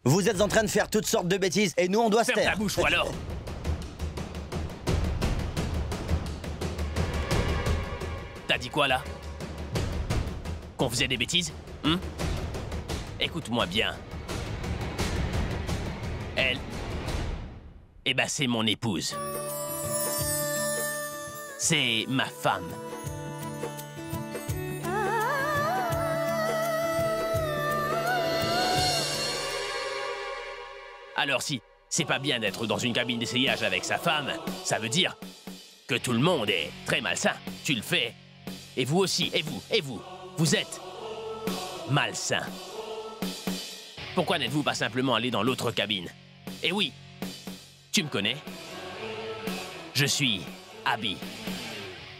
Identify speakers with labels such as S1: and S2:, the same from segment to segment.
S1: Vous êtes en train de faire toutes sortes de bêtises et nous on doit se taire.
S2: Ferme ta bouche ou alors. T'as dit quoi là? Qu'on faisait des bêtises? Écoute-moi bien. Elle... Eh ben c'est mon épouse. C'est ma femme. Alors si c'est pas bien d'être dans une cabine d'essayage avec sa femme, ça veut dire que tout le monde est très malsain. Tu le fais. Et vous aussi, et vous, vous êtes malsain. Pourquoi n'êtes-vous pas simplement allé dans l'autre cabine? Et oui, tu me connais. Je suis Abby,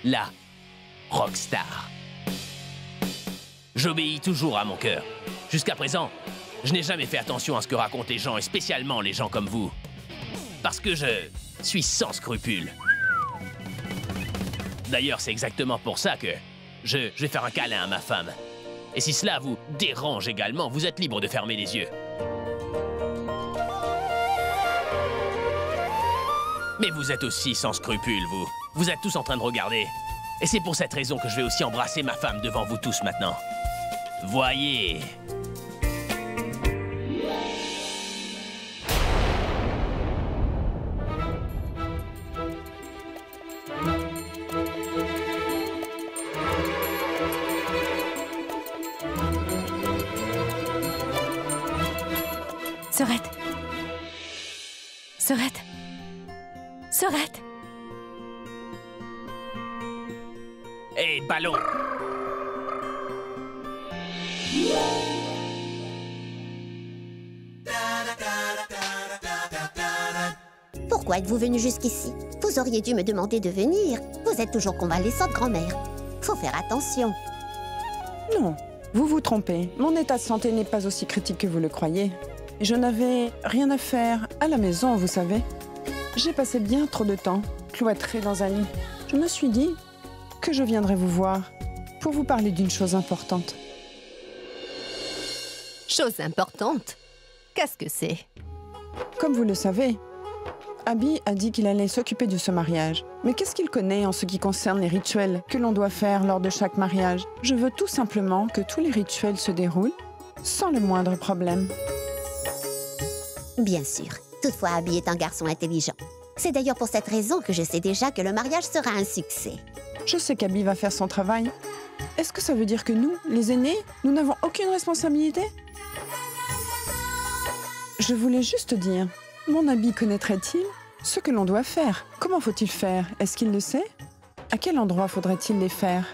S2: la rockstar. J'obéis toujours à mon cœur. Jusqu'à présent, je n'ai jamais fait attention à ce que racontent les gens, et spécialement les gens comme vous. Parce que je suis sans scrupules. D'ailleurs, c'est exactement pour ça que je vais faire un câlin à ma femme. Et si cela vous dérange également, vous êtes libre de fermer les yeux. Mais vous êtes aussi sans scrupules, vous. Vous êtes tous en train de regarder. Et c'est pour cette raison que je vais aussi embrasser ma femme devant vous tous maintenant. Voyez.
S3: Sorette. Sorette. Sorette.
S2: Hé, ballon!
S4: Pourquoi êtes-vous venu jusqu'ici? Vous auriez dû me demander de venir. Vous êtes toujours convalescente, grand-mère. Faut faire attention.
S5: Non, vous vous trompez. Mon état de santé n'est pas aussi critique que vous le croyez. Je n'avais rien à faire à la maison, vous savez. J'ai passé bien trop de temps cloîtrée dans un lit. Je me suis dit que je viendrais vous voir pour vous parler d'une chose importante.
S3: Chose importante. Qu'est-ce que c'est?
S5: Comme vous le savez, Abby a dit qu'il allait s'occuper de ce mariage. Mais qu'est-ce qu'il connaît en ce qui concerne les rituels que l'on doit faire lors de chaque mariage? Je veux tout simplement que tous les rituels se déroulent sans le moindre problème.
S4: Bien sûr. Toutefois, Abby est un garçon intelligent. C'est d'ailleurs pour cette raison que je sais déjà que le mariage sera un succès.
S5: Je sais qu'Abby va faire son travail. Est-ce que ça veut dire que nous, les aînés, nous n'avons aucune responsabilité? Je voulais juste dire, mon Abby connaîtrait-il ce que l'on doit faire? Comment faut-il faire? Est-ce qu'il le sait? À quel endroit faudrait-il les faire?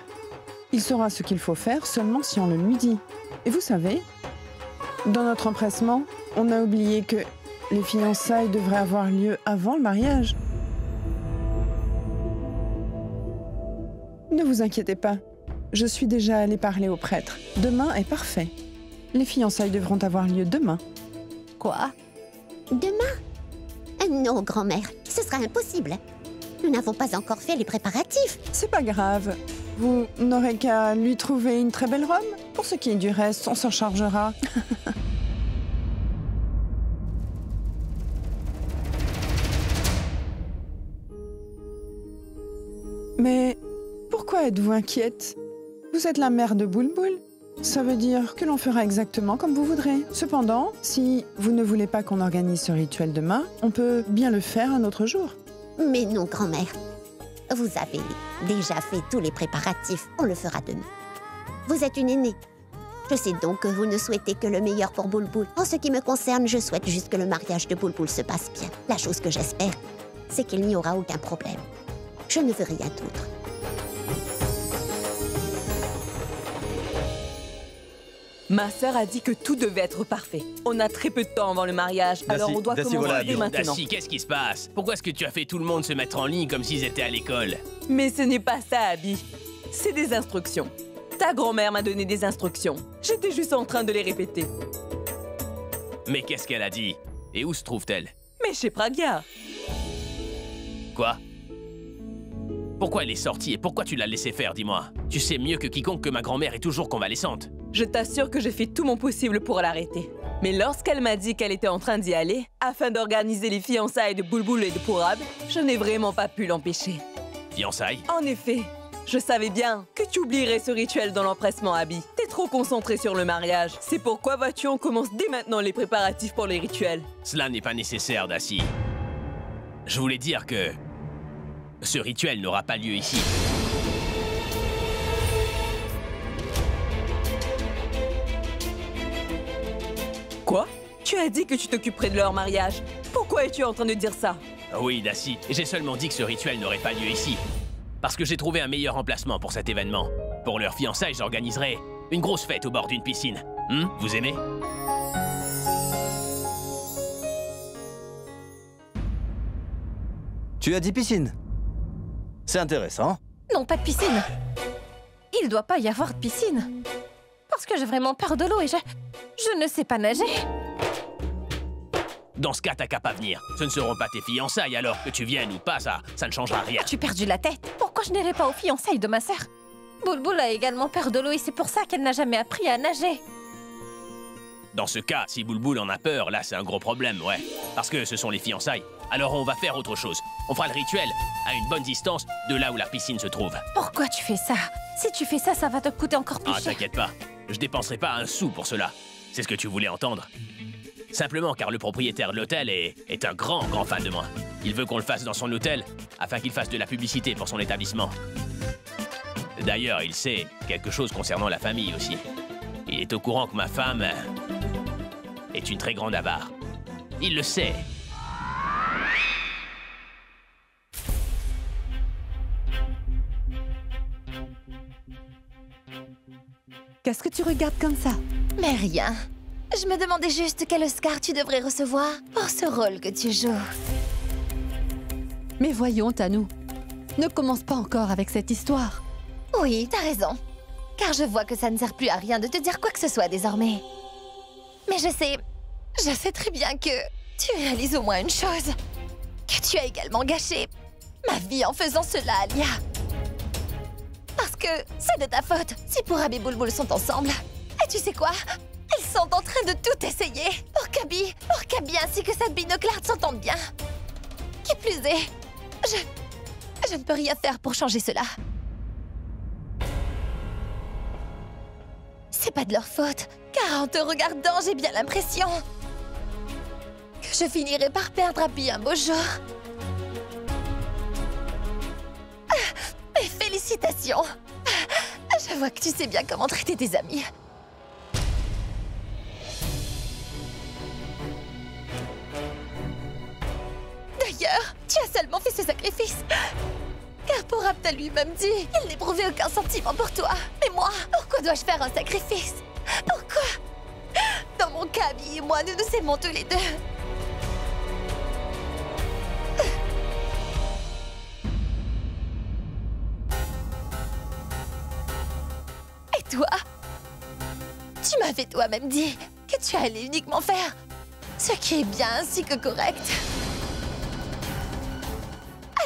S5: Il saura ce qu'il faut faire seulement si on le lui dit. Et vous savez, dans notre empressement, on a oublié que les fiançailles devraient avoir lieu avant le mariage. Ne vous inquiétez pas, je suis déjà allée parler au prêtre. Demain est parfait. Les fiançailles devront avoir lieu demain.
S3: Quoi?
S4: Demain? Non, grand-mère, ce sera impossible. Nous n'avons pas encore fait les préparatifs.
S5: C'est pas grave. Vous n'aurez qu'à lui trouver une très belle robe. Pour ce qui est du reste, on s'en chargera. Mais pourquoi êtes-vous inquiète? Vous êtes la mère de Boulboul. Ça veut dire que l'on fera exactement comme vous voudrez. Cependant, si vous ne voulez pas qu'on organise ce rituel demain, on peut bien le faire un autre jour.
S4: Mais non, grand-mère. Vous avez déjà fait tous les préparatifs. On le fera demain. Vous êtes une aînée. Je sais donc que vous ne souhaitez que le meilleur pour Boulboul. En ce qui me concerne, je souhaite juste que le mariage de Boulboul se passe bien. La chose que j'espère, c'est qu'il n'y aura aucun problème. Je ne veux rien d'autre.
S6: Ma sœur a dit que tout devait être parfait. On a très peu de temps avant le mariage, alors on doit commencer dès maintenant.
S2: Daci, qu'est-ce qui se passe? Pourquoi est-ce que tu as fait tout le monde se mettre en ligne comme s'ils étaient à l'école?
S6: Mais ce n'est pas ça, Abby. C'est des instructions. Ta grand-mère m'a donné des instructions. J'étais juste en train de les répéter.
S2: Mais qu'est-ce qu'elle a dit? Et où se trouve-t-elle?
S6: Mais chez Pragya.
S2: Quoi? Pourquoi elle est sortie et pourquoi tu l'as laissée faire, dis-moi? Tu sais mieux que quiconque que ma grand-mère est toujours convalescente.
S6: Je t'assure que j'ai fait tout mon possible pour l'arrêter. Mais lorsqu'elle m'a dit qu'elle était en train d'y aller, afin d'organiser les fiançailles de Bulbul et de Pourab, je n'ai vraiment pas pu l'empêcher.
S2: Fiançailles?
S6: En effet, je savais bien que tu oublierais ce rituel dans l'empressement, Abby. T'es trop concentré sur le mariage. C'est pourquoi, vois-tu, on commence dès maintenant les préparatifs pour les rituels.
S2: Cela n'est pas nécessaire, Daci. Je voulais dire que ce rituel n'aura pas lieu ici.
S6: Quoi? Tu as dit que tu t'occuperais de leur mariage. Pourquoi es-tu en train de dire ça?
S2: Oui, Daci, j'ai seulement dit que ce rituel n'aurait pas lieu ici. Parce que j'ai trouvé un meilleur emplacement pour cet événement. Pour leur fiançailles, j'organiserai une grosse fête au bord d'une piscine. Vous aimez?
S1: Tu as dit piscine. C'est intéressant.
S3: Non, pas de piscine. Il doit pas y avoir de piscine. Parce que j'ai vraiment peur de l'eau et je ne sais pas nager.
S2: Dans ce cas, t'as qu'à pas venir. Ce ne seront pas tes fiançailles, alors que tu viennes ou pas, ça ne changera rien.
S3: As-tu perdu la tête? Pourquoi je n'irai pas aux fiançailles de ma sœur? Bulbul a également peur de l'eau et c'est pour ça qu'elle n'a jamais appris à nager.
S2: Dans ce cas, si Bulbul en a peur, là c'est un gros problème, ouais. Parce que ce sont les fiançailles. Alors on va faire autre chose. On fera le rituel à une bonne distance de là où la piscine se trouve.
S3: Pourquoi tu fais ça? Si tu fais ça, ça va te coûter encore plus
S2: Ah,
S3: cher.
S2: t'inquiète pas. Je dépenserai pas un sou pour cela. C'est ce que tu voulais entendre. Simplement car le propriétaire de l'hôtel est un grand fan de moi. Il veut qu'on le fasse dans son hôtel, afin qu'il fasse de la publicité pour son établissement. D'ailleurs, il sait quelque chose concernant la famille aussi. Il est au courant que ma femme est une très grande avare. Il le sait.
S7: Qu'est-ce que tu regardes comme ça?
S3: Mais rien. Je me demandais juste quel Oscar tu devrais recevoir pour ce rôle que tu joues.
S7: Mais voyons, Tanou. Ne commence pas encore avec cette histoire.
S3: Oui, t'as raison. Car je vois que ça ne sert plus à rien de te dire quoi que ce soit désormais. Mais je sais très bien que tu réalises au moins une chose. Que tu as également gâché ma vie en faisant cela, Alia. Parce que c'est de ta faute si Pourab et Bulbul sont ensemble. Et tu sais quoi? Ils sont en train de tout essayer pour qu'Abby ainsi que cette binoclarde s'entendent bien. Qui plus est, je ne peux rien faire pour changer cela. C'est pas de leur faute, car en te regardant, j'ai bien l'impression que je finirai par perdre Abby un beau jour. Mais félicitations! Je vois que tu sais bien comment traiter tes amis. D'ailleurs, tu as seulement fait ce sacrifice car Pourab t'a lui-même dit qu'il n'éprouvait aucun sentiment pour toi. Mais moi, pourquoi dois-je faire un sacrifice? Pourquoi? Dans mon cas, Abby et moi, nous nous aimons tous les deux. Et toi? Tu m'avais toi-même dit que tu allais uniquement faire ce qui est bien ainsi que correct.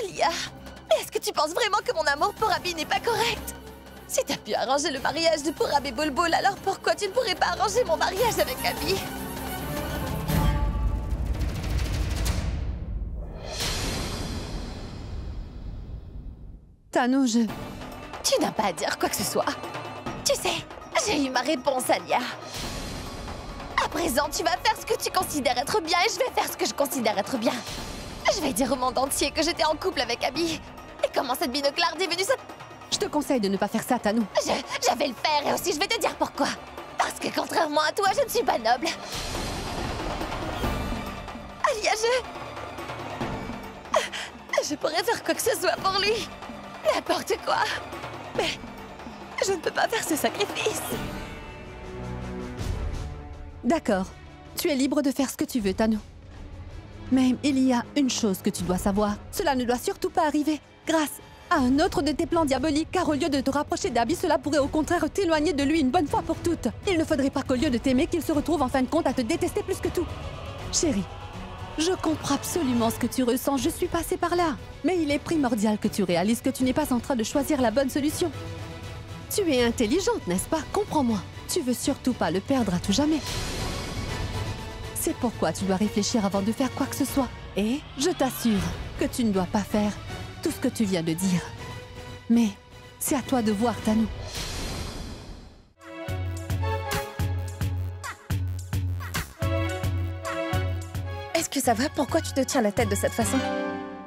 S3: Alia, est-ce que tu penses vraiment que mon amour pour Abby n'est pas correct? Si t'as pu arranger le mariage de Pourab et Bulbul, alors pourquoi tu ne pourrais pas arranger mon mariage avec Abby?
S7: Tanou,
S3: Tu n'as pas à dire quoi que ce soit. Tu sais, j'ai eu ma réponse, Alia. À présent, tu vas faire ce que tu considères être bien et je vais faire ce que je considère être bien. Je vais dire au monde entier que j'étais en couple avec Abby. Et comment cette binoclarde est venue ça...
S7: je te conseille de ne pas faire ça, Tanou.
S3: Je vais le faire et aussi je vais te dire pourquoi. Parce que contrairement à toi, je ne suis pas noble. Alia, je pourrais faire quoi que ce soit pour lui. N'importe quoi. Mais je ne peux pas faire ce sacrifice.
S7: D'accord. Tu es libre de faire ce que tu veux, Tanou. Mais il y a une chose que tu dois savoir. Cela ne doit surtout pas arriver grâce à un autre de tes plans diaboliques, car au lieu de te rapprocher d'Abby, cela pourrait au contraire t'éloigner de lui une bonne fois pour toutes. Il ne faudrait pas qu'au lieu de t'aimer, qu'il se retrouve en fin de compte à te détester plus que tout. Chérie, je comprends absolument ce que tu ressens, je suis passée par là. Mais il est primordial que tu réalises que tu n'es pas en train de choisir la bonne solution. Tu es intelligente, n'est-ce pas? Comprends-moi. Tu veux surtout pas le perdre à tout jamais. C'est pourquoi tu dois réfléchir avant de faire quoi que ce soit. Et je t'assure que tu ne dois pas faire tout ce que tu viens de dire. Mais c'est à toi de voir, Tanu.
S3: Est-ce que ça va? Pourquoi tu te tiens la tête de cette façon?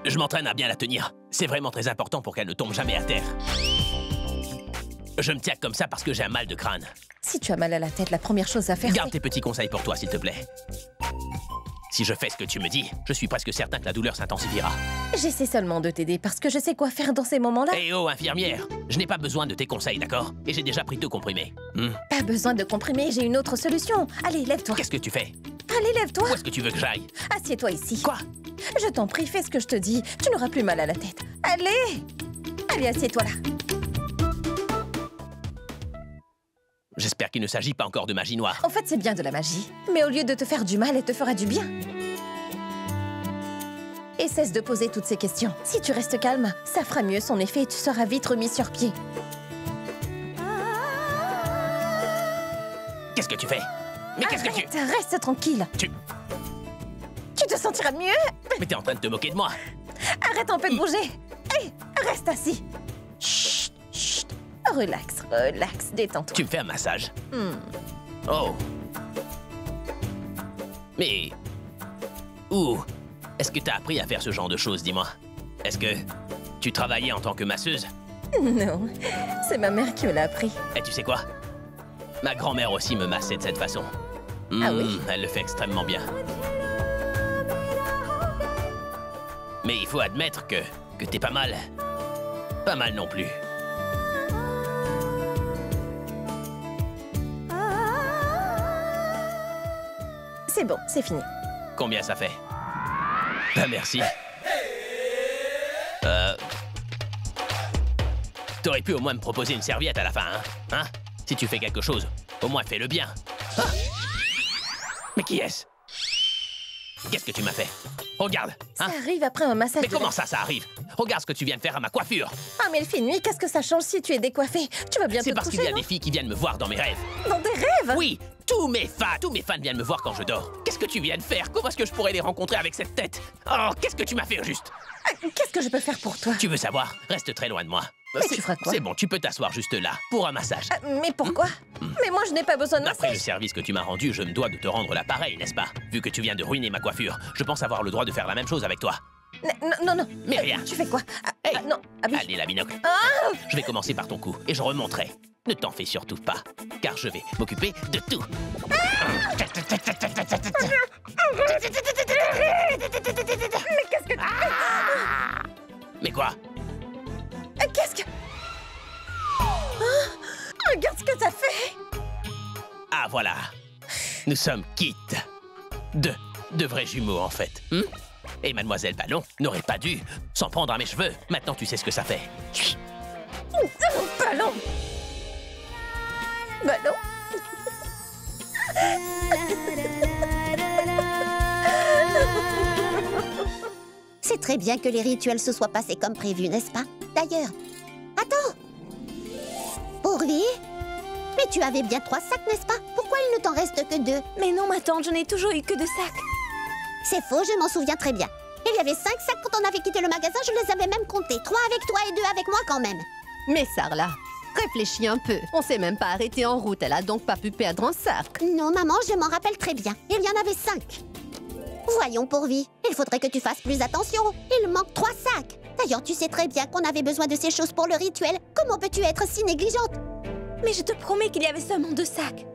S2: Je m'entraîne à bien la tenir. C'est vraiment très important pour qu'elle ne tombe jamais à terre. Je me tiens comme ça parce que j'ai un mal de crâne.
S3: Si tu as mal à la tête, la première chose à faire,
S2: Garde tes petits conseils pour toi, s'il te plaît. Si je fais ce que tu me dis, je suis presque certain que la douleur s'intensifiera.
S3: J'essaie seulement de t'aider parce que je sais quoi faire dans ces moments-là.
S2: Eh oh, infirmière! Je n'ai pas besoin de tes conseils, d'accord? Et j'ai déjà pris 2 comprimés.
S3: Pas besoin de comprimer, j'ai une autre solution. Allez, lève-toi.
S2: Qu'est-ce que tu fais?
S3: Allez, lève-toi.
S2: Où est-ce que tu veux que j'aille?
S3: Assieds-toi ici.
S2: Quoi?
S3: Je t'en prie, fais ce que je te dis. Tu n'auras plus mal à la tête. Allez! Allez, assieds-toi là.
S2: J'espère qu'il ne s'agit pas encore de magie noire.
S3: En fait, c'est bien de la magie. Mais au lieu de te faire du mal, elle te fera du bien. Et cesse de poser toutes ces questions. Si tu restes calme, ça fera mieux son effet et tu seras vite remis sur pied.
S2: Qu'est-ce que tu fais? Mais qu'est-ce que tu...
S3: Reste tranquille. Tu te sentiras mieux.
S2: Mais t'es en train de te moquer de moi.
S3: Arrête un peu de bouger. Hé, reste assis. Chut, chut. Relax, relax, détends-toi.
S2: Tu me fais un massage? Oh. Mais... Où est-ce que t'as appris à faire ce genre de choses, dis-moi? Est-ce que tu travaillais en tant que masseuse?
S3: Non, c'est ma mère qui me l'a appris.
S2: Et tu sais quoi? Ma grand-mère aussi me massait de cette façon.
S3: Ah oui?
S2: Elle le fait extrêmement bien. Mais il faut admettre que t'es pas mal. Pas mal non plus.
S3: C'est bon, c'est fini.
S2: Combien ça fait? Ben merci. T'aurais pu au moins me proposer une serviette à la fin, hein? Si tu fais quelque chose, au moins fais-le bien. Ah! Mais qui est-ce? Qu'est-ce que tu m'as fait? Regarde,
S3: Ça arrive après un massage.
S2: Mais comment ça arrive? Regarde ce que tu viens de faire à ma coiffure.
S3: Ah, mais il fait nuit, qu'est-ce que ça change si tu es décoiffé? Tu vas bien te
S2: C'est parce
S3: coucher,
S2: qu'il y a
S3: non?
S2: des filles qui viennent me voir dans mes rêves.
S3: Dans tes rêves?
S2: Oui, tous mes fans viennent me voir quand je dors. Qu'est-ce que tu viens de faire? Comment est-ce que je pourrais les rencontrer avec cette tête? Oh, qu'est-ce que tu m'as fait au juste?
S3: Qu'est-ce que je peux faire pour toi?
S2: Tu veux savoir? Reste très loin de moi.
S3: Mais tu feras quoi?
S2: C'est bon, tu peux t'asseoir juste là, pour un massage.
S3: Mais pourquoi? Mais moi, je n'ai pas besoin de
S2: D'après le
S3: massage.
S2: service que tu m'as rendu, je me dois de te rendre l'appareil, n'est-ce pas? Vu que tu viens de ruiner ma coiffure, je pense avoir le droit de faire la même chose avec toi.
S3: Non, non.
S2: Mais rien.
S3: Tu fais quoi?
S2: Hey.
S3: Non, Abby.
S2: Allez, la binocle. Je vais commencer par ton cou, et je remonterai. Ne t'en fais surtout pas, car je vais m'occuper de tout.
S3: Mais qu'est-ce que...
S2: Mais quoi?
S3: Qu'est-ce que... Regarde ce que t'as fait.
S2: Ah, voilà. Nous sommes quittes. De vrais jumeaux, en fait. Et Mademoiselle Ballon n'aurait pas dû s'en prendre à mes cheveux. Maintenant, tu sais ce que ça fait.
S3: Ballon. Ballon.
S4: C'est très bien que les rituels se soient passés comme prévu, n'est-ce pas? D'ailleurs, attends! Pourvi? Mais tu avais bien 3 sacs, n'est-ce pas? Pourquoi il ne t'en reste que 2?
S3: Mais non, ma tante, je n'ai toujours eu que 2 sacs.
S4: C'est faux, je m'en souviens très bien. Il y avait 5 sacs quand on avait quitté le magasin, je les avais même comptés. 3 avec toi et 2 avec moi quand même.
S7: Mais Sarla, réfléchis un peu. On s'est même pas arrêté en route, elle a donc pas pu perdre un sac.
S4: Non, maman, je m'en rappelle très bien. Il y en avait 5. Voyons, Pourvi, il faudrait que tu fasses plus attention. Il manque 3 sacs. D'ailleurs, tu sais très bien qu'on avait besoin de ces choses pour le rituel. Comment peux-tu être si négligente?
S3: Mais je te promets qu'il y avait seulement 2 sacs.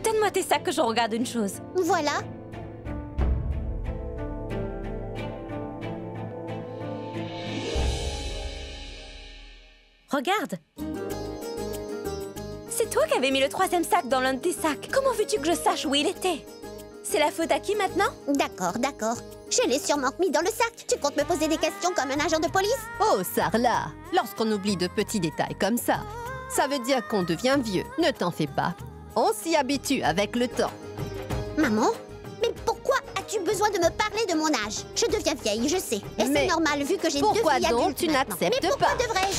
S3: Donne-moi tes sacs que je regarde une chose.
S4: Voilà.
S3: Regarde. C'est toi qui avais mis le 3e sac dans l'un de tes sacs. Comment veux-tu que je sache où il était? C'est la faute à qui maintenant?
S4: D'accord, d'accord. Je l'ai sûrement mis dans le sac. Tu comptes me poser des questions comme un agent de police?
S7: Oh, Sarla, lorsqu'on oublie de petits détails comme ça veut dire qu'on devient vieux. Ne t'en fais pas. On s'y habitue avec le temps.
S4: Maman? Mais pourquoi as-tu besoin de me parler de mon âge? Je deviens vieille, je sais. Et c'est normal vu que j'ai 2 filles
S7: pourquoi donc
S4: adultes
S7: tu
S4: maintenant.
S7: n'acceptes
S4: Mais pourquoi
S7: pas?
S4: devrais-je?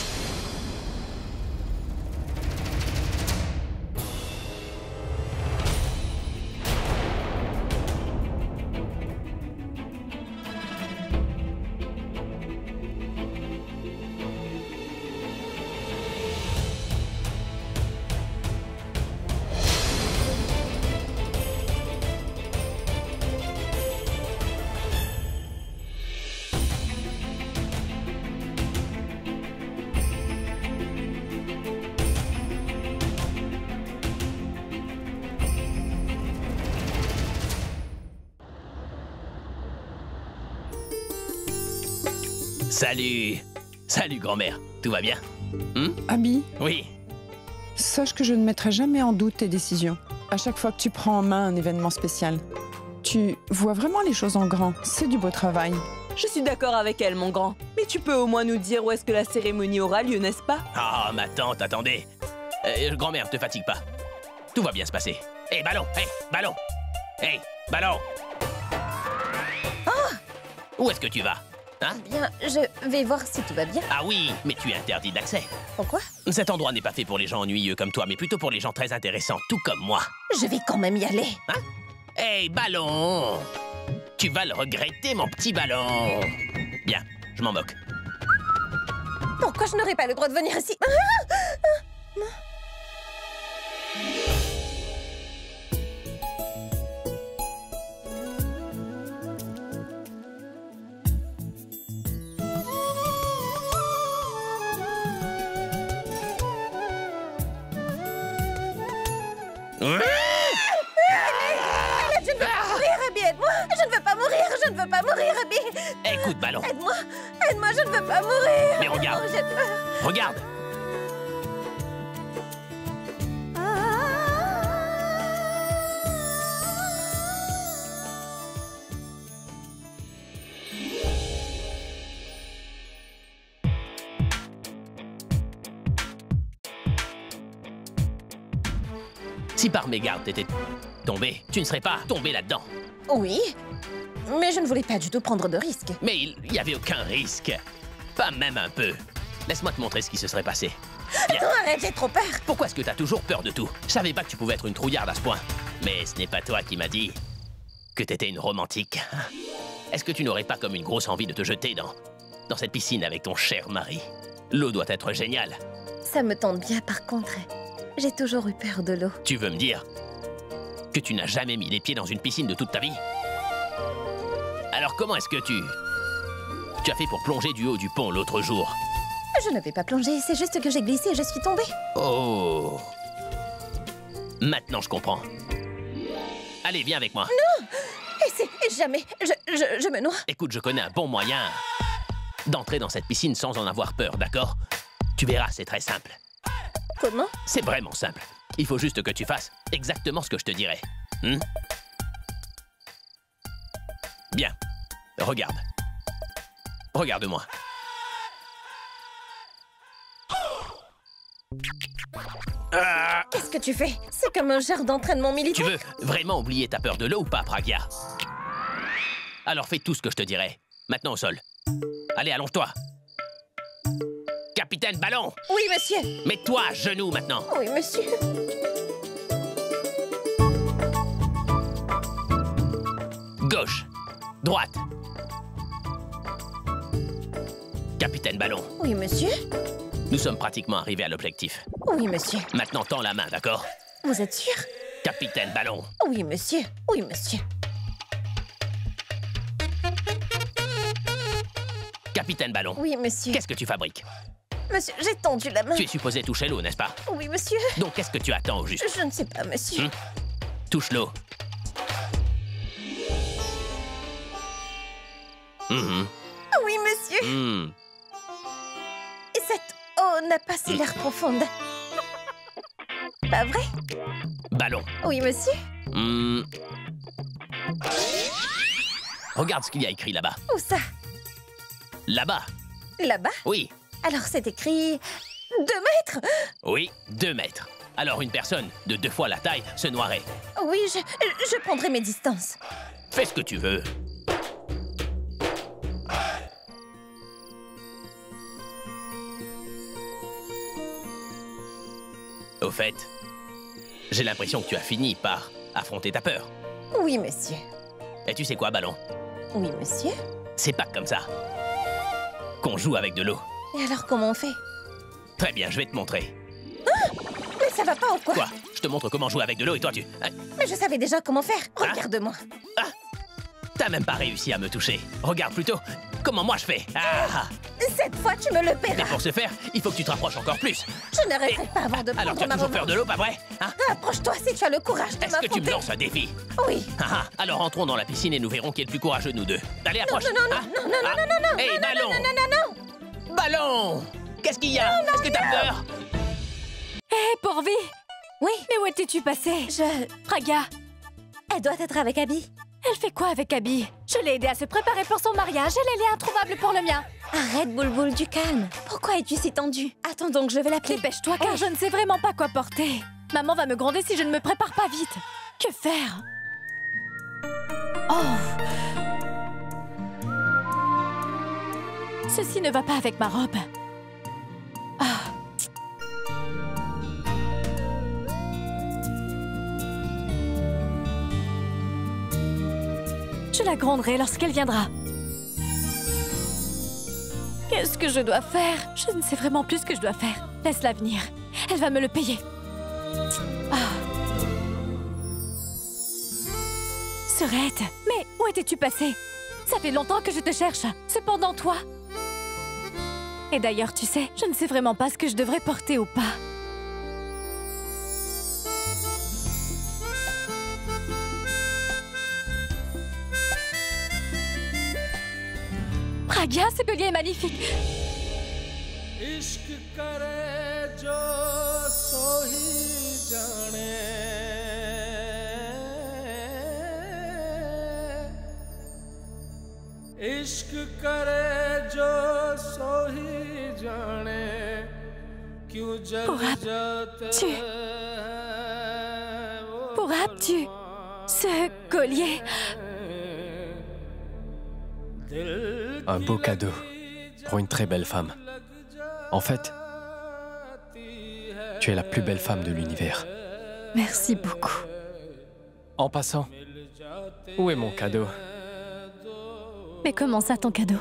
S2: Salut. Salut, grand-mère. Tout va bien?
S5: Abby,
S2: Oui.
S5: sache que je ne mettrai jamais en doute tes décisions. À chaque fois que tu prends en main un événement spécial, tu vois vraiment les choses en grand. C'est du beau travail.
S6: Je suis d'accord avec elle, mon grand. Mais tu peux au moins nous dire où est-ce que la cérémonie aura lieu, n'est-ce pas?
S2: Ah, ma tante, attendez. Grand-mère, te fatigue pas. Tout va bien se passer. Hé, ballon! Hé, ballon! Hé, ballon! Où est-ce que tu vas? Hein?
S3: Bien, je vais voir si tout va bien.
S2: Ah oui, mais tu es interdit d'accès.
S3: Pourquoi?
S2: Cet endroit n'est pas fait pour les gens ennuyeux comme toi, mais plutôt pour les gens très intéressants, tout comme moi.
S3: Je vais quand même y aller.
S2: Hein? Hé, ballon! Tu vas le regretter, mon petit ballon. Bien, je m'en moque.
S3: Pourquoi je n'aurais pas le droit de venir ici? Aide-moi! Je ne veux pas mourir! Je ne veux pas mourir, Abby!
S2: Écoute, ballon.
S3: Aide-moi! Aide-moi, je ne veux pas mourir!
S2: Mais regarde.
S3: Oh, j'ai peur!
S2: Regarde. Si par mégarde t'étais tombé, tu ne serais pas tombé là-dedans.
S3: Oui, mais je ne voulais pas du tout prendre de risques.
S2: Mais il n'y avait aucun risque. Pas même un peu. Laisse-moi te montrer ce qui se serait passé. Viens.
S3: Non, arrête, j'ai trop peur!
S2: Pourquoi est-ce que t'as toujours peur de tout? Je savais pas que tu pouvais être une trouillarde à ce point. Mais ce n'est pas toi qui m'as dit que t'étais une romantique. Est-ce que tu n'aurais pas comme une grosse envie de te jeter dans cette piscine avec ton cher mari? L'eau doit être géniale.
S3: Ça me tente bien, par contre. J'ai toujours eu peur de l'eau.
S2: Tu veux me dire que tu n'as jamais mis les pieds dans une piscine de toute ta vie? Alors comment est-ce que tu as fait pour plonger du haut du pont l'autre jour?
S3: Je ne vais pas plonger, c'est juste que j'ai glissé et je suis tombée.
S2: Oh. Maintenant je comprends. Allez, viens avec moi.
S3: Non! Et c'est jamais... Je me noie.
S2: Écoute, je connais un bon moyen d'entrer dans cette piscine sans en avoir peur, d'accord? Tu verras, c'est très simple.
S3: Comment?
S2: C'est vraiment simple. Il faut juste que tu fasses exactement ce que je te dirai. Bien. Regarde. Regarde-moi.
S3: Qu'est-ce que tu fais? C'est comme un genre d'entraînement
S2: Tu
S3: militaire.
S2: veux vraiment oublier ta peur de l'eau ou pas, Pragya? Alors fais tout ce que je te dirai. Maintenant au sol. Allez, allonge-toi. Capitaine Ballon!
S3: Oui, monsieur.
S2: Mets-toi à genoux maintenant.
S3: Oui, monsieur.
S2: Gauche. Droite. Capitaine Ballon,
S3: Oui, monsieur.
S2: nous sommes pratiquement arrivés à l'objectif.
S3: Oui, monsieur.
S2: Maintenant, tends la main, d'accord?
S3: Vous êtes sûr?
S2: Capitaine Ballon.
S3: Oui, monsieur. Oui, monsieur.
S2: Capitaine Ballon.
S3: Oui, monsieur.
S2: Qu'est-ce que tu fabriques?
S3: Monsieur, j'ai tendu la main.
S2: Tu es supposé toucher l'eau, n'est-ce pas?
S3: Oui, monsieur.
S2: Donc, qu'est-ce que tu attends au juste?
S3: Je ne sais pas, monsieur.
S2: Touche l'eau.
S3: Oui, monsieur. Et cette eau n'a pas si l'air profonde. Pas vrai?
S2: Ballon.
S3: Oui, monsieur.
S2: Regarde ce qu'il y a écrit là-bas.
S3: Où ça?
S2: Là-bas.
S3: Là-bas?
S2: Oui.
S3: Alors c'est écrit 2 mètres?
S2: Oui, 2 mètres. Alors une personne de 2 fois la taille se noierait.
S3: Oui, je prendrai mes distances.
S2: Fais ce que tu veux. Au fait, j'ai l'impression que tu as fini par affronter ta peur.
S3: Oui, monsieur.
S2: Et tu sais quoi, Ballon?
S3: Oui, monsieur.
S2: C'est pas comme ça qu'on joue avec de l'eau.
S3: Et alors comment on fait?
S2: Très bien, je vais te montrer.
S3: Mais ça va pas ou quoi?
S2: Quoi? Je te montre comment jouer avec de l'eau et toi tu...
S3: Mais je savais déjà comment faire. Regarde-moi.
S2: T'as même pas réussi à me toucher. Regarde plutôt comment moi je fais. Ah.
S3: Cette fois, tu me le
S2: Mais
S3: paieras.
S2: pour ce faire, il faut que tu te rapproches encore plus.
S3: Je n'arrêterai pas avant de
S2: Alors
S3: prendre
S2: tu as
S3: ma
S2: toujours peur
S3: revanche.
S2: de l'eau, pas vrai? Hein?
S3: Approche-toi si tu as le courage de
S2: Est-ce que tu me
S3: m'affronter.
S2: lances un défi?
S3: Oui.
S2: Ah, ah, alors entrons dans la piscine et nous verrons qui est le plus courageux de nous deux. Allez, approche.
S3: non, non,
S2: Ah,
S3: non, non,
S2: ah.
S3: non, non, non,
S2: Hey,
S3: non,
S2: ballon!
S3: non, non, non,
S2: Ballon! Qu'est-ce qu'il y a? Est-ce que t'as peur?
S7: Hé, Pourvi!
S3: Oui.
S7: Mais où étais-tu passée? Praga,
S3: Elle doit être avec Abby.
S7: elle fait quoi avec Abby? Je l'ai aidée à se préparer pour son mariage. Elle est introuvable pour le mien.
S3: Arrête, Boulboul, du calme. Pourquoi es-tu si tendue? Attends donc, je vais l'appeler.
S7: Dépêche-toi car je ne sais vraiment pas quoi porter. Maman va me gronder si je ne me prépare pas vite. Que faire? Oh! Ceci ne va pas avec ma robe. Ah. Je la gronderai lorsqu'elle viendra. Qu'est-ce que je dois faire? Je ne sais vraiment plus ce que je dois faire. Laisse-la venir. Elle va me le payer. Ah. Serette, mais où étais-tu passée? Ça fait longtemps que je te cherche. Cependant, toi... Et d'ailleurs, tu sais, je ne sais vraiment pas ce que je devrais porter ou pas. Praga, ce collier est magnifique.
S8: इश्क करे जो सोही जाने इश्क करे जो सोही जाने क्यों जल जाते
S7: Pourras-tu ce collier?
S9: Un beau cadeau pour une très belle femme. En fait, tu es la plus belle femme de l'univers.
S7: Merci beaucoup.
S9: En passant, où est mon cadeau?
S7: Mais comment ça, ton cadeau?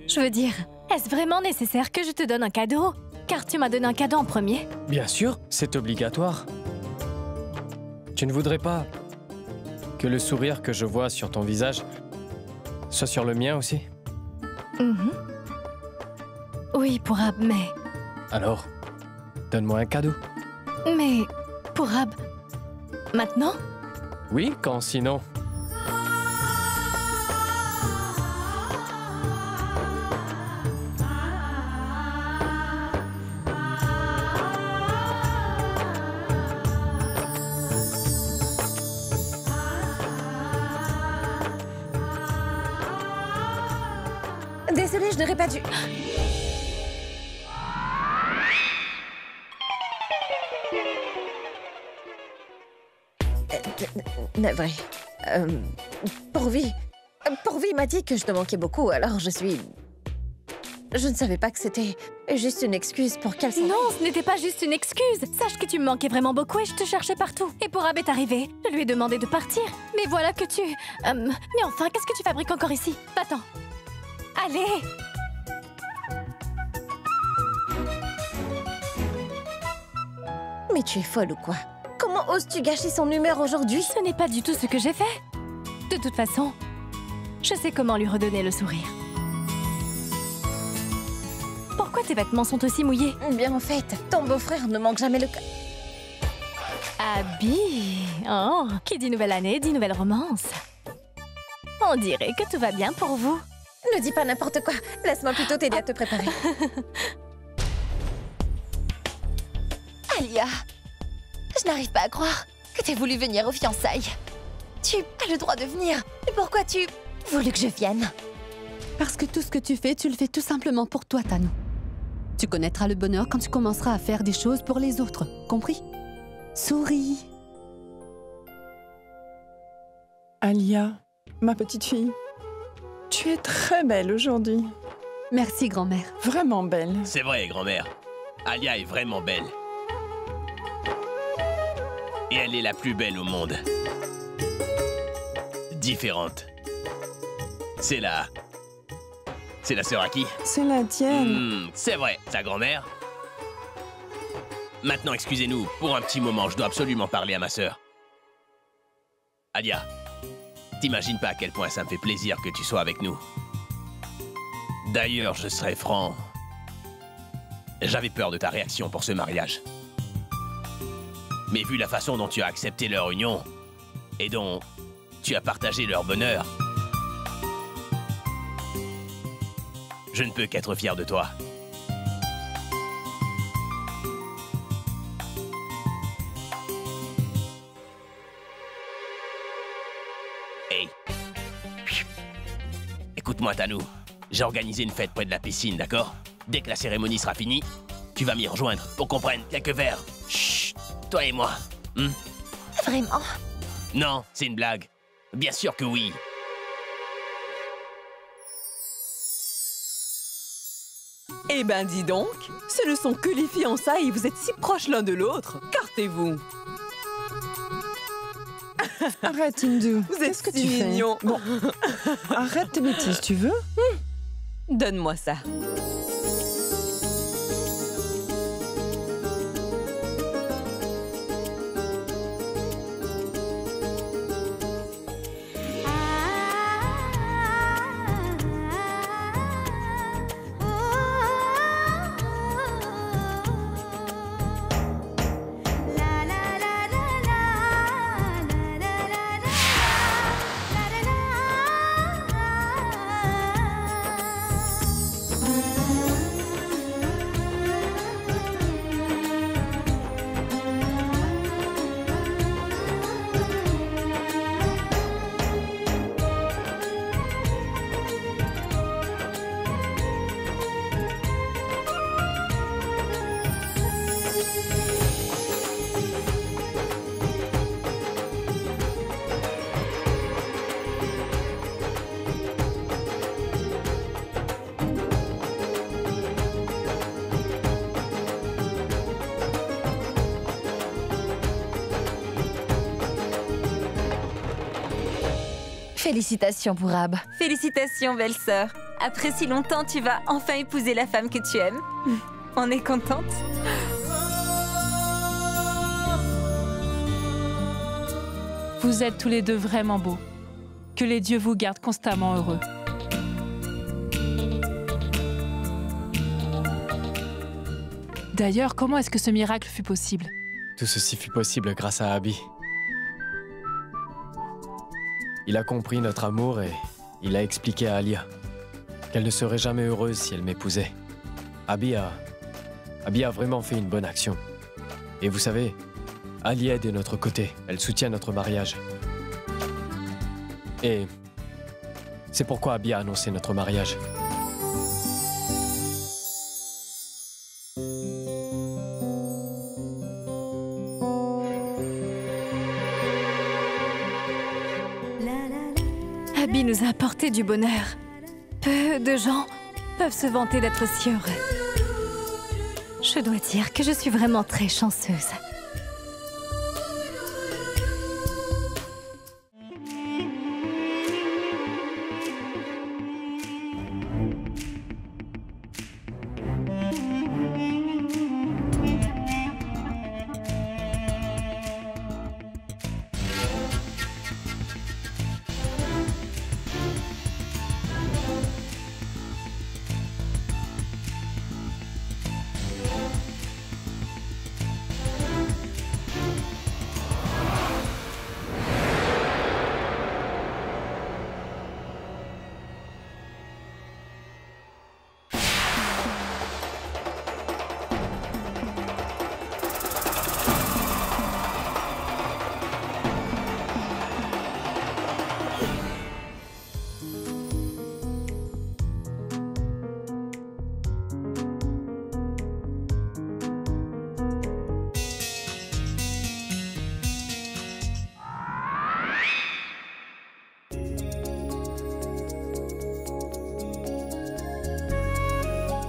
S7: Je veux dire, est-ce vraiment nécessaire que je te donne un cadeau? Car tu m'as donné un cadeau en premier.
S9: Bien sûr, c'est obligatoire. Tu ne voudrais pas que le sourire que je vois sur ton visage soit sur le mien aussi?
S7: Mhm. Oui, Pourab, mais...
S9: Alors, donne-moi un cadeau.
S7: Mais... Pourab... Maintenant?
S9: Oui, quand sinon?
S3: Désolée, je n'aurais pas dû... Navré. Pourvi m'a dit que je te manquais beaucoup, alors je suis... Je ne savais pas que c'était juste une excuse pour qu'elle s'en...
S7: Non, ce n'était pas juste une excuse. Sache que tu me manquais vraiment beaucoup et je te cherchais partout. Et Pourab est arrivé. Je lui ai demandé de partir. Mais voilà que tu... Mais enfin, qu'est-ce que tu fabriques encore ici? Va-t'en. Allez!
S3: Mais tu es folle ou quoi? Comment oses-tu gâcher son humeur aujourd'hui?
S7: Ce n'est pas du tout ce que j'ai fait. De toute façon, je sais comment lui redonner le sourire. Pourquoi tes vêtements sont aussi mouillés?
S3: Bien en fait, ton beau-frère ne manque jamais le...
S7: Abby! Oh, qui dit nouvelle année, dit nouvelle romance. On dirait que tout va bien pour vous.
S3: Ne dis pas n'importe quoi. Laisse-moi plutôt t'aider à te préparer. Alia, je n'arrive pas à croire que t'aies voulu venir aux fiançailles. Tu as le droit de venir. Mais pourquoi tu voulu que je vienne?
S7: Parce que tout ce que tu fais tout simplement pour toi, Tano. Tu connaîtras le bonheur quand tu commenceras à faire des choses pour les autres, compris? Souris.
S5: Alia, ma petite fille, tu es très belle aujourd'hui.
S7: Merci, grand-mère.
S5: Vraiment belle.
S2: C'est vrai, grand-mère. Alia est vraiment belle. Et elle est la plus belle au monde. Différente. C'est la sœur à qui?
S5: C'est la tienne.
S2: C'est vrai, sa grand-mère. Maintenant, excusez-nous, pour un petit moment, je dois absolument parler à ma sœur. Alia, t'imagines pas à quel point ça me fait plaisir que tu sois avec nous. D'ailleurs, je serai franc. J'avais peur de ta réaction pour ce mariage. Mais vu la façon dont tu as accepté leur union, et dont tu as partagé leur bonheur, je ne peux qu'être fier de toi. Hey. Écoute-moi, Tanou. J'ai organisé une fête près de la piscine, d'accord? Dès que la cérémonie sera finie, tu vas m'y rejoindre pour qu'on prenne quelques verres. Chut, toi et moi.
S3: Vraiment?
S2: Non, c'est une blague. Bien sûr que oui.
S6: Eh ben dis donc, ce ne sont que les fiançailles et vous êtes si proches l'un de l'autre. Cartez-vous.
S5: Arrête, Hindu.
S6: Vous êtes
S5: Qu'est-ce que
S6: si
S5: tu fais?
S6: mignon.
S5: Bon, arrête tes bêtises, tu veux?
S6: Donne-moi ça.
S3: Félicitations pour Ab.
S10: Félicitations, belle-sœur. Après si longtemps, tu vas enfin épouser la femme que tu aimes. On est contente.
S11: Vous êtes tous les deux vraiment beaux. Que les dieux vous gardent constamment heureux. D'ailleurs, comment est-ce que ce miracle fut possible?
S9: Tout ceci fut possible grâce à Abby. Il a compris notre amour et il a expliqué à Alia qu'elle ne serait jamais heureuse si elle m'épousait. Abby a vraiment fait une bonne action. Et vous savez, Alia est de notre côté. Elle soutient notre mariage. Et c'est pourquoi Abby a annoncé notre mariage.
S7: Abby nous a apporté du bonheur. Peu de gens peuvent se vanter d'être si heureux. Je dois dire que je suis vraiment très chanceuse.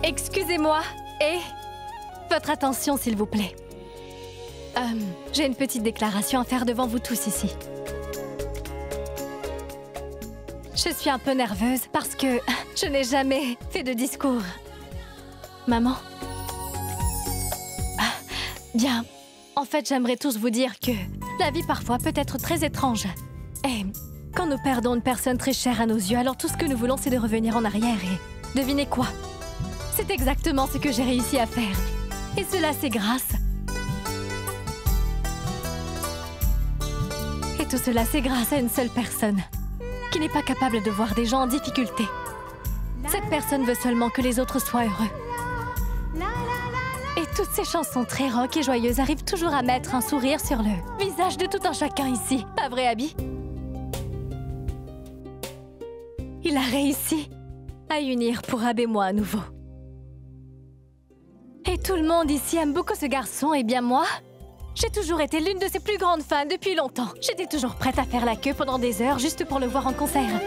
S7: Excusez-moi, et votre attention s'il vous plaît. J'ai une petite déclaration à faire devant vous tous ici. Je suis un peu nerveuse parce que je n'ai jamais fait de discours. Maman? Bien, en fait j'aimerais tous vous dire que la vie parfois peut être très étrange. Et quand nous perdons une personne très chère à nos yeux, alors tout ce que nous voulons c'est de revenir en arrière et Devinez quoi? C'est exactement ce que j'ai réussi à faire. Et cela, c'est grâce. Et tout cela, c'est grâce à une seule personne, qui n'est pas capable de voir des gens en difficulté. Cette personne veut seulement que les autres soient heureux. Et toutes ces chansons très rock et joyeuses arrivent toujours à mettre un sourire sur le visage de tout un chacun ici. Pas vrai, Abby? Il a réussi à unir Pourab et moi à nouveau. Et tout le monde ici aime beaucoup ce garçon, et bien moi, j'ai toujours été l'une de ses plus grandes fans depuis longtemps. J'étais toujours prête à faire la queue pendant des heures juste pour le voir en concert.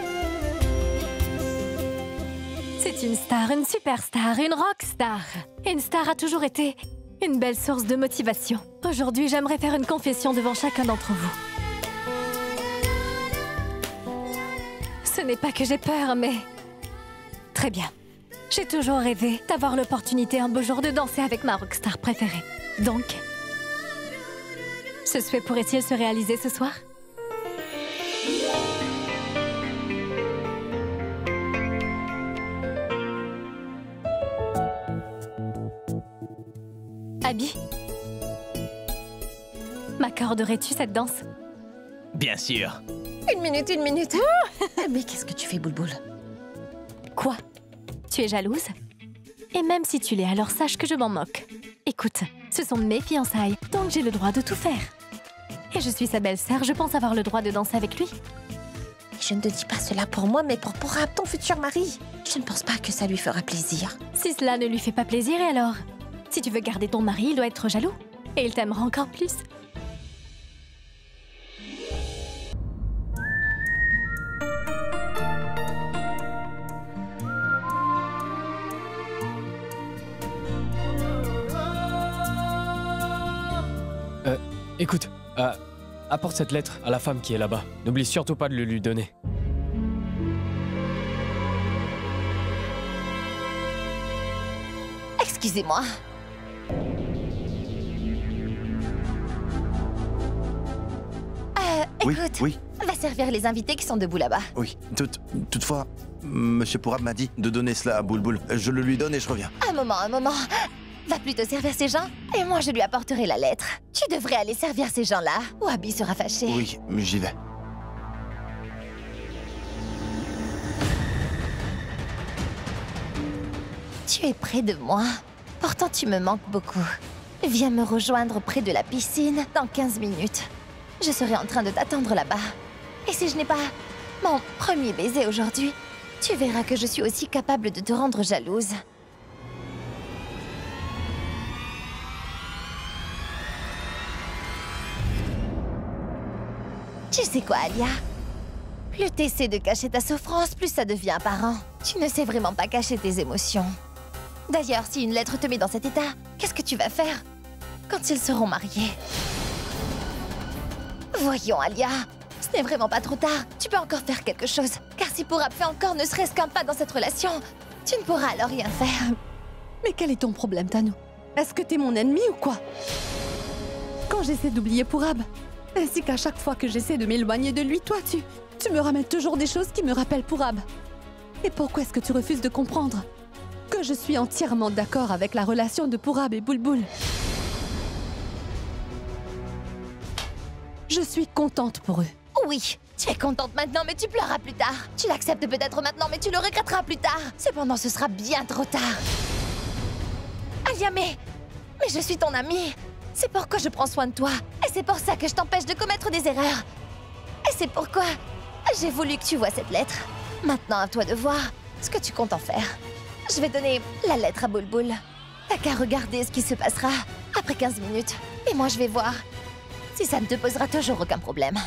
S7: C'est une star, une superstar, une rockstar. Et une star a toujours été une belle source de motivation. Aujourd'hui, j'aimerais faire une confession devant chacun d'entre vous. Ce n'est pas que j'ai peur, mais... Très bien. J'ai toujours rêvé d'avoir l'opportunité un beau jour de danser avec ma rockstar préférée. Donc, ce souhait pourrait-il se réaliser ce soir? Abby, m'accorderais-tu cette danse?
S2: Bien sûr.
S3: Une minute. Mais qu'est-ce que tu fais, Boulboul?
S7: Quoi? Tu es jalouse? Et même si tu l'es, alors sache que je m'en moque. Écoute, ce sont mes fiançailles, donc j'ai le droit de tout faire. Et je suis sa belle-sœur, je pense avoir le droit de danser avec lui.
S3: Je ne te dis pas cela pour moi, mais pour Pourab, ton futur mari. Je ne pense pas que ça lui fera plaisir.
S7: Si cela ne lui fait pas plaisir, et alors? Si tu veux garder ton mari, il doit être jaloux. Et il t'aimera encore plus.
S9: Écoute, apporte cette lettre à la femme qui est là-bas. N'oublie surtout pas de le lui donner.
S3: Excusez-moi.
S1: Oui,
S3: Écoute,
S1: oui,
S3: va servir les invités qui sont debout là-bas.
S1: oui. Toutefois, Monsieur Pourab m'a dit de donner cela à Boulboul. Je le lui donne et je reviens.
S3: Un moment. Va plutôt servir ces gens, et moi je lui apporterai la lettre. Tu devrais aller servir ces gens-là, ou Abby sera fâché.
S1: Oui, j'y vais.
S3: Tu es près de moi. Pourtant, tu me manques beaucoup. Viens me rejoindre près de la piscine dans 15 minutes. Je serai en train de t'attendre là-bas. Et si je n'ai pas mon premier baiser aujourd'hui, tu verras que je suis aussi capable de te rendre jalouse. Tu sais quoi, Alia? Plus t'essaies de cacher ta souffrance, plus ça devient apparent. Tu ne sais vraiment pas cacher tes émotions. D'ailleurs, si une lettre te met dans cet état, qu'est-ce que tu vas faire quand ils seront mariés? Voyons, Alia, ce n'est vraiment pas trop tard. Tu peux encore faire quelque chose. Car si Pourab fait encore ne serait-ce qu'un pas dans cette relation, tu ne pourras alors rien faire.
S7: Mais quel est ton problème, Tano? Est-ce que t'es mon ennemi ou quoi? Quand j'essaie d'oublier Pourab, ainsi qu'à chaque fois que j'essaie de m'éloigner de lui, toi, tu me ramènes toujours des choses qui me rappellent Pourab. Et pourquoi est-ce que tu refuses de comprendre que je suis entièrement d'accord avec la relation de Pourab et Boulboul? Je suis contente pour eux.
S3: Oui, tu es contente maintenant, mais tu pleureras plus tard. Tu l'acceptes peut-être maintenant, mais tu le regretteras plus tard. Cependant, ce sera bien trop tard. Alia, mais je suis ton amie. C'est pourquoi je prends soin de toi. Et c'est pour ça que je t'empêche de commettre des erreurs. Et c'est pourquoi j'ai voulu que tu vois cette lettre. Maintenant, à toi de voir ce que tu comptes en faire. Je vais donner la lettre à Boulboul. T'as qu'à regarder ce qui se passera après 15 minutes. Et moi, je vais voir si ça ne te posera toujours aucun problème.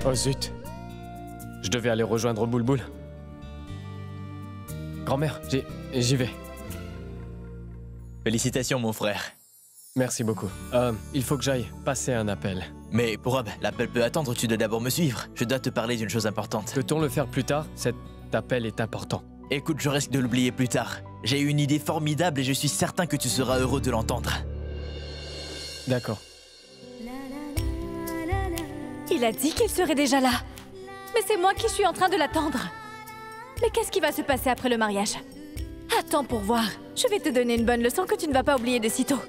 S9: Oh zut, devais aller rejoindre Bulbul. Grand-mère, j'y vais.
S12: Félicitations, mon frère.
S9: Merci beaucoup. Il faut que j'aille passer un appel.
S12: Mais Pourab, l'appel peut attendre, tu dois d'abord me suivre. Je dois te parler d'une chose importante.
S9: Peut-on le faire plus tard? Cet appel est important.
S12: Écoute, je risque de l'oublier plus tard. J'ai eu une idée formidable et je suis certain que tu seras heureux de l'entendre.
S9: D'accord.
S13: Il a dit qu'il serait déjà là. Mais c'est moi qui suis en train de l'attendre. Mais qu'est-ce qui va se passer après le mariage? Attends pour voir. Je vais te donner une bonne leçon que tu ne vas pas oublier de sitôt.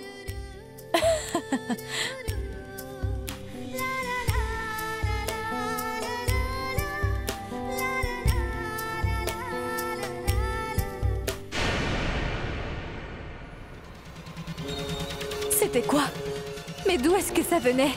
S13: C'était quoi? Mais d'où est-ce que ça venait?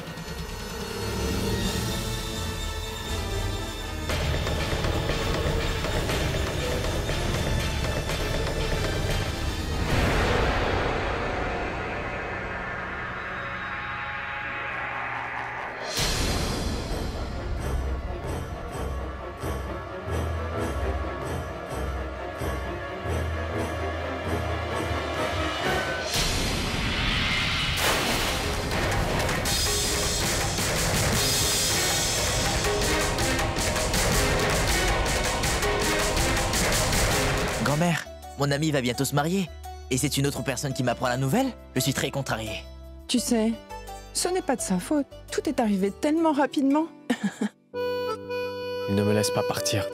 S12: Grand-mère, mon ami va bientôt se marier. Et c'est une autre personne qui m'apprend la nouvelle. Je suis très contrarié.
S5: Tu sais, ce n'est pas de sa faute. Tout est arrivé tellement rapidement.
S9: Il ne me laisse pas partir.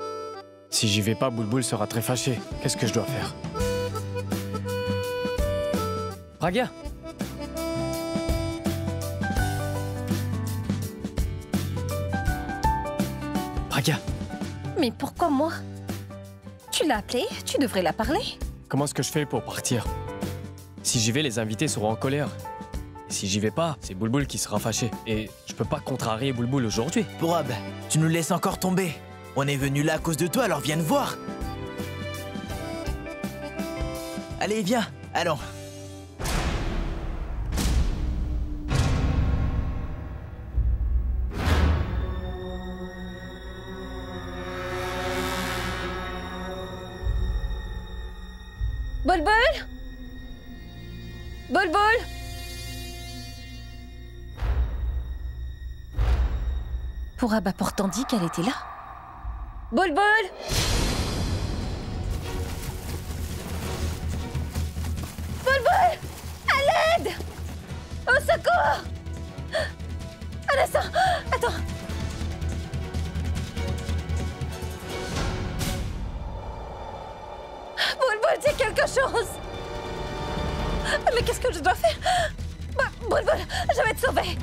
S9: Si j'y vais pas, Bulbul sera très fâché. Qu'est-ce que je dois faire? Pragya! Pragya!
S3: Mais pourquoi moi? Tu l'as appelée, tu devrais la parler.
S9: Comment est-ce que je fais pour partir? Si j'y vais, les invités seront en colère. Et si j'y vais pas, c'est Bulbul qui sera fâché. Et je peux pas contrarier Bulbul aujourd'hui.
S12: Pourab, tu nous laisses encore tomber. On est venu là à cause de toi, alors viens nous voir. Allez, viens, allons.
S3: Bulbul? Bulbul? Pourab a pourtant dit qu'elle était là. Bulbul? Bulbul! À l'aide! Au secours! Un instant! Attends! Bulbul, dis quelque chose! Mais qu'est-ce que je dois faire? Bulbul, je vais te sauver!